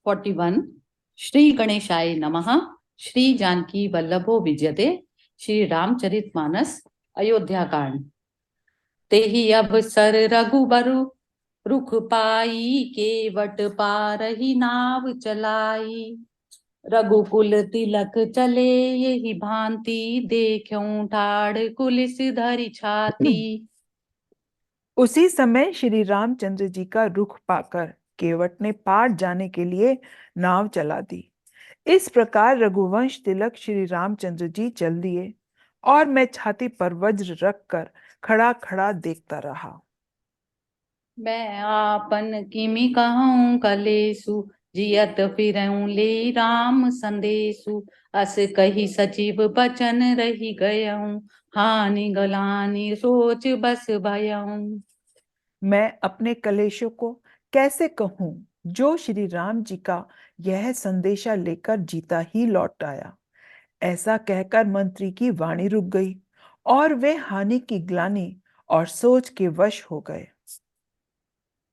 41 श्री गणेशाय नमः। श्री जानकी वल्लभो विजयते। श्री रामचरितमानस अयोध्या कांड। तेहि अवसर रघुबरु रुख पाई, केवट पारही नाव चलाई। रघुकुल तिलक चले यही भांति, देखऊं ठाड़ कुलिस धरि छाती। उसी समय श्री रामचंद्र जी का रुख पाकर केवट ने पार जाने के लिए नाव चला दी। इस प्रकार रघुवंश तिलक श्री रामचंद्र जी चल दिए और मैं छाती पर वज्र रखकर खड़ा खड़ा देखता रहा। मैं आपन किमि कहूँ कलेसु, जियत फिरऊं ले राम संदेशु। अस कही सचिव बचन रही गयऊं, हानि गलानि सोच बस भयऊं। मैं अपने कलेशों को कैसे कहूं जो श्री राम जी का यह संदेशा लेकर जीता ही लौट आया। ऐसा कहकर मंत्री की वाणी रुक गई और वे हानि की ग्लानि और सोच के वश हो गए।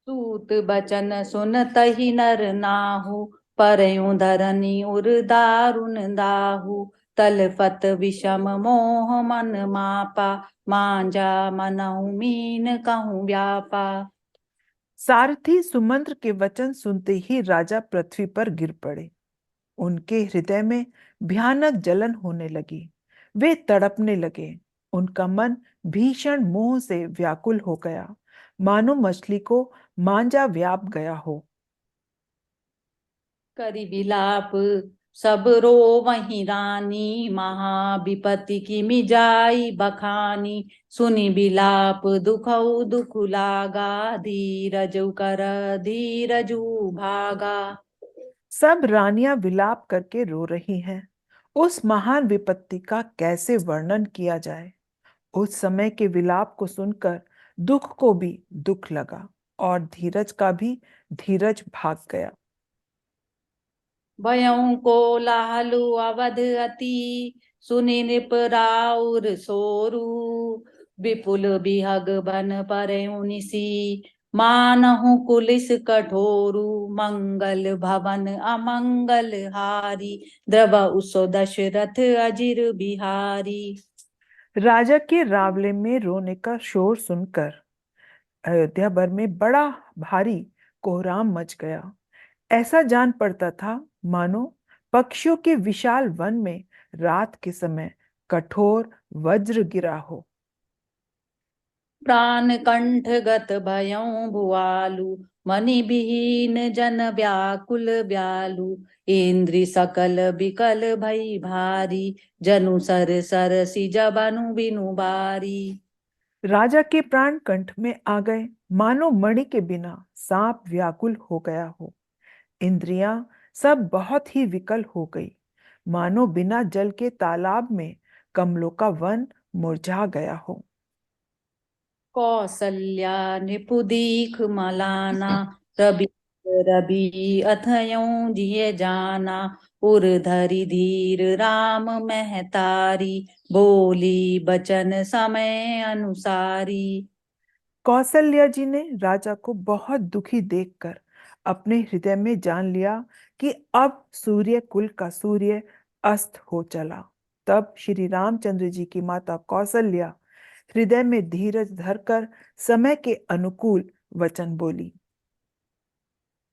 सूत बचन सुनतहि नर नाहु, परयूं धरनी उर दारुन दाहु। तलफत विषम मोह मन मापा, मांजा मनहु मीन कहूँ व्यापा। सारथी सुमंत्र के वचन सुनते ही राजा पृथ्वी पर गिर पड़े। उनके हृदय में भयानक जलन होने लगी। वे तड़पने लगे। उनका मन भीषण मोह से व्याकुल हो गया, मानो मछली को मांजा व्याप गया हो। करि विलाप सब रो वहीं रानी, महाविपति की मिजाई बखानी। सुनि विलाप दुखऊ दुख लागा, धीरजु कर धीरजु भागा। सब रानियां विलाप करके रो रही हैं। उस महान विपत्ति का कैसे वर्णन किया जाए। उस समय के विलाप को सुनकर दुख को भी दुख लगा और धीरज का भी धीरज भाग गया। भयऊ को लाहलु अवध अति, सुनि नृप राउर सोरू। विपुल बिहग बन परऊ निसी, मानहु कुलिस कठोरू। मंगल भवन अमंगल हारी, द्रव उसो दशरथ अजिर बिहारी। राजा के रावले में रोने का शोर सुनकर अयोध्या भर में बड़ा भारी कोहराम मच गया। ऐसा जान पड़ता था मानो पक्षियों के विशाल वन में रात के समय कठोर वज्र गिरा हो। प्राण कंठ गत भयऊ भुआलु, मनि विहीन जन व्याकुल व्यालु। इंद्रि सकल बिकल भई भारी, जनु सर सरसी जबनु बिनु बारी। राजा के प्राण कंठ में आ गए, मानो मणि के बिना सांप व्याकुल हो गया हो। इंद्रियां सब बहुत ही विकल हो गई, मानो बिना जल के तालाब में कमलों का वन मुरझा गया हो। कौसल्या नृपुदीख मलाना, रवि रवि अथयऊ जिय जाना। उर धरि धीर राम महतारी, बोली बचन समय अनुसारी। कौशल्या जी ने राजा को बहुत दुखी देखकर अपने हृदय में जान लिया कि अब सूर्य कुल का सूर्य अस्त हो चला। तब श्री रामचंद्र जी की माता कौशल्या हृदय में धीरज धरकर समय के अनुकूल वचन बोली।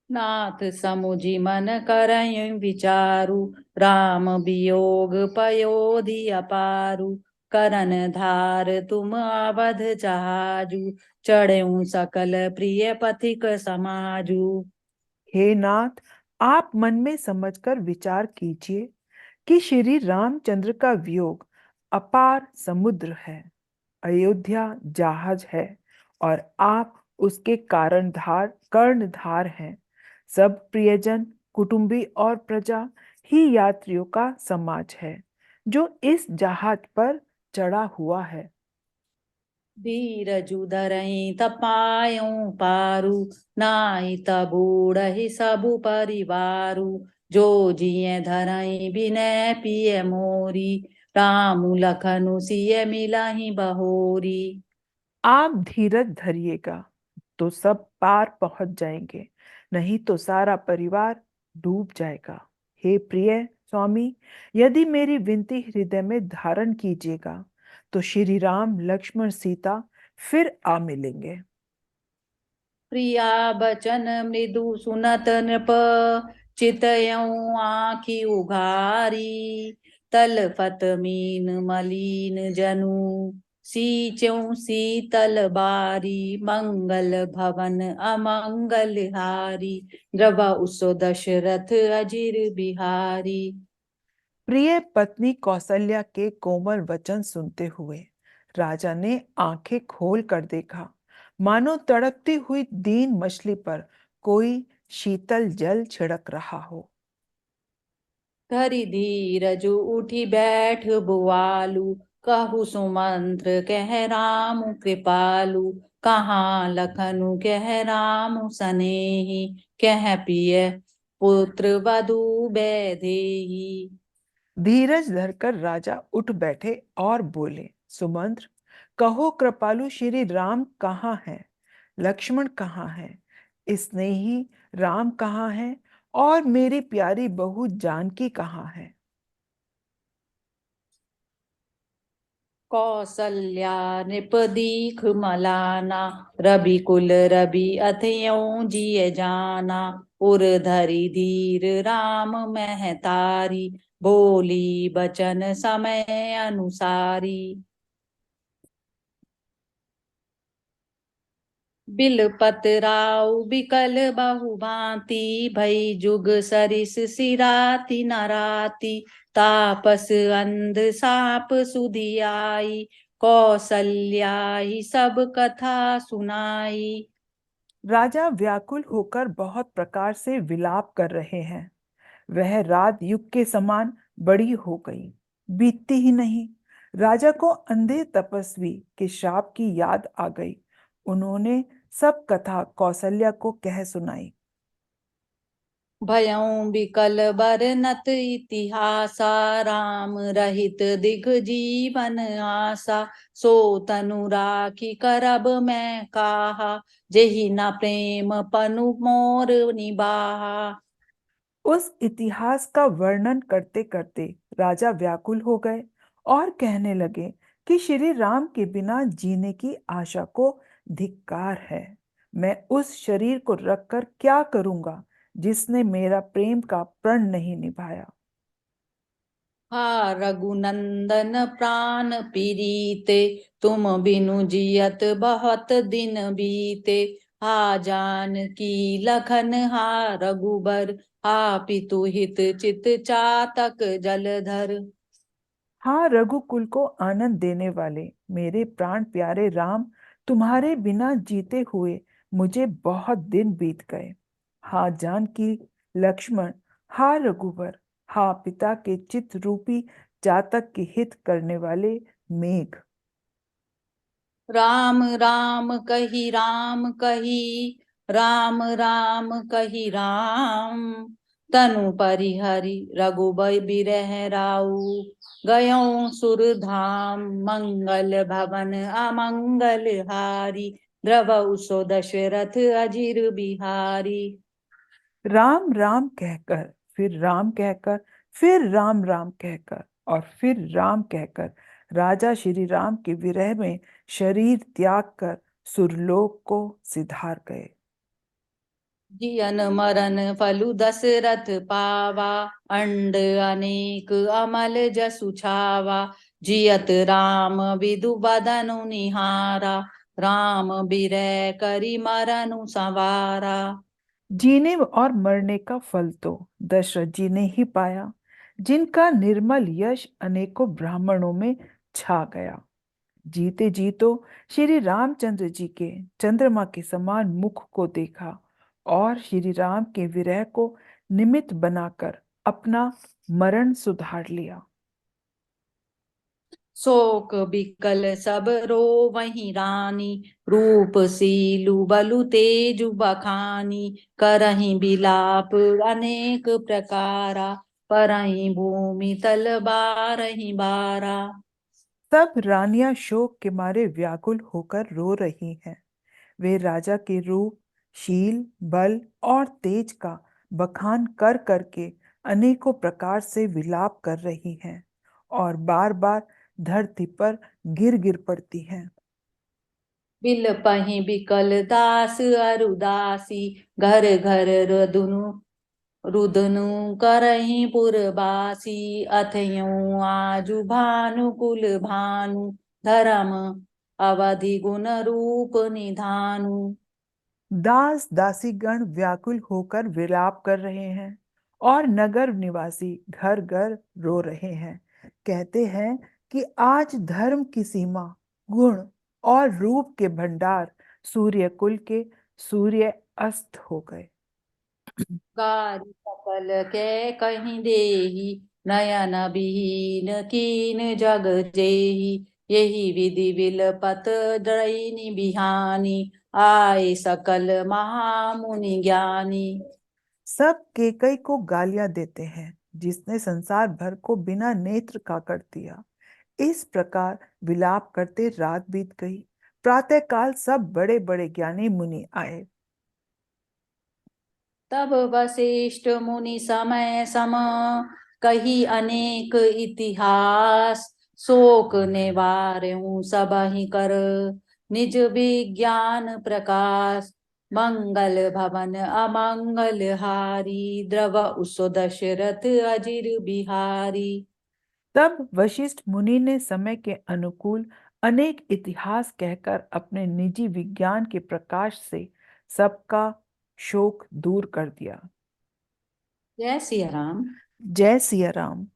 नाथ समुझि मन करहिं विचारु, राम वियोग पयोधि अपारु। करन धार तुम अवध जहाजु, चढ़ऊ सकल प्रिय पथिक समाजु। हे नाथ, आप मन में समझकर विचार कीजिए कि श्री रामचंद्र का वियोग अपार समुद्र है, अयोध्या जहाज है और आप उसके कर्णधार हैं। सब प्रियजन, कुटुंबी और प्रजा ही यात्रियों का समाज है जो इस जहाज पर चढ़ा हुआ है। धीरजु धरहिं तपायऊ पारु, नाहि तबूढ़हि सबु परिवारु। जो जिय धरहिं बिनय पिय मोरी, रामु लखनु सिय मिलहि बहोरी। आप धीरज धरिएगा तो सब पार पहुंच जाएंगे, नहीं तो सारा परिवार डूब जाएगा। हे प्रिय स्वामी, यदि मेरी विनती हृदय में धारण कीजिएगा तो श्री राम लक्ष्मण सीता फिर आ मिलेंगे। प्रिया बचन मृदु सुनत नृप, चितयऊ आँखि उघारी, तलफत मीन मलिन जनु, सींचऊ शीतल बारी, मंगल भवन अमंगल हारी, द्रवहु सो दशरथ अजिर बिहारी। प्रिय पत्नी कौशल्या के कोमल वचन सुनते हुए राजा ने आंखें खोल कर देखा, मानो तड़पती हुई दीन मछली पर कोई शीतल जल छिड़क रहा हो। धरि धीरज उठी बैठ बुआलू, कहु सुमंत्र कह राम कृपालु, कहाँ लखनु कह राम सनेही, कह पिय पुत्र वधु बैदेही। धीरज धरकर राजा उठ बैठे और बोले, सुमंत्र, कहो कृपालु, श्री राम कहाँ हैं? लक्ष्मण कहाँ हैं? स्नेही राम कहाँ हैं? और मेरी प्यारी बहू जानकी कहाँ है? कौसल्या नृप दीख मलाना, रवि कुल रवि अथयऊ जिय जाना, उर धरि धीर राम महतारी, बोली बचन समय अनुसारी। बिलपत राउ बिकल बहु भांति, भई जुग सरिस सिराति नराति, तापस अंध साप सुधियाई, कौसल्याई सब कथा सुनाई। राजा व्याकुल होकर बहुत प्रकार से विलाप कर रहे हैं। वह रात युग के समान बड़ी हो गई, बीतती ही नहीं। राजा को अंधे तपस्वी के शाप की याद आ गई। उन्होंने सब कथा कौशल्या को कह सुनाई। भयउ बिकल बरनत इतिहासा, राम रहित दिघ जीवन आसा, सो तनु राखी करब मैं काहा, जेहि न प्रेम पनु मोर निबाहा। उस इतिहास का वर्णन करते करते राजा व्याकुल हो गए और कहने लगे कि श्री राम के बिना जीने की आशा को धिक्कार है। मैं उस शरीर को रखकर क्या करूंगा जिसने मेरा प्रेम का प्रण नहीं निभाया। हा रघुनंदन प्राण पीरीते, तुम बिनु जियत बहुत दिन बीते, हा जानकी लखन हा रघुबर, हा पितु हित चित चातक जलधर। हाँ, रघुकुल को आनंद देने वाले मेरे प्राण प्यारे राम, तुम्हारे बिना जीते हुए मुझे बहुत दिन बीत गए। हाँ जानकी, लक्ष्मण, हाँ रघुवर, हाँ पिता के चित रूपी जातक के हित करने वाले मेघ। राम राम कही राम कही, राम राम कही राम, तनु परिहरि रघुबर बिरह राऊ, गयों सुरधाम मंगल भवन अमंगल हारी, द्रवहु सो दशरथ अजिर बिहारी। राम राम कहकर, फिर राम कहकर, फिर राम राम कहकर और फिर राम कहकर राजा श्री राम के विरह में शरीर त्याग कर सुरलोक को सिधार गए। जियन मरन फलु दशरथ पावा, अंड अनेक अमल जसु छावा, जियत राम विदु बदनु निहारा, राम बिरह करि मरनु संवारा। जीने और मरने का फल तो दशरथ जी ने ही पाया, जिनका निर्मल यश अनेकों ब्राह्मणों में छा गया। जीते जी तो श्री रामचंद्र जी के चंद्रमा के समान मुख को देखा और श्री राम के विरह को निमित्त बनाकर अपना मरण सुधार लिया। शोक बिकल सब रो वही रानी, रूप सीलु बलु तेजु बखानी, करही बिलाप अनेक प्रकारा, परही भूमि तल बारही बारा। सब रानियां शोक के मारे व्याकुल होकर रो रही हैं। वे राजा के रूप, शील, बल और तेज का बखान कर करके अनेकों प्रकार से विलाप कर रही हैं और बार बार धरती पर गिर गिर पड़ती हैं। बिलपहि बिकल दास अरुदासी, घर घर रुदनु रुदनु करहि पुरबासी, अथयं आजु भानुकुल भानु, धर्म अवधि गुण रूप निधानु। दास दासीगण व्याकुल होकर विलाप कर रहे हैं और नगर निवासी घर घर रो रहे हैं। कहते हैं कि आज धर्म की सीमा, गुण और रूप के भंडार सूर्य कुल के सूर्य अस्त हो गए। गारी सकल के कहीं देही, नयन विहीन कीन जग जेही, यही विधि विलपत ड्रैनी बिहानी, आए सकल महामुनि ज्ञानी। सब केकई को गालियां देते हैं, जिसने संसार भर को बिना नेत्र का कर दिया। इस प्रकार विलाप करते रात बीत गई। प्रातःकाल सब बड़े बड़े ज्ञानी मुनि आए। तब वशिष्ठ मुनि समय सम, कही अनेक इतिहास, शोक निवार्यों सबहि कर, निज विज्ञान प्रकाश, मंगल भवन अमंगल हारी, द्रव उसो दशरथ अजिर बिहारी। तब वशिष्ठ मुनि ने समय के अनुकूल अनेक इतिहास कहकर अपने निजी विज्ञान के प्रकाश से सबका शोक दूर कर दिया। जय सिया राम। जय सिया राम।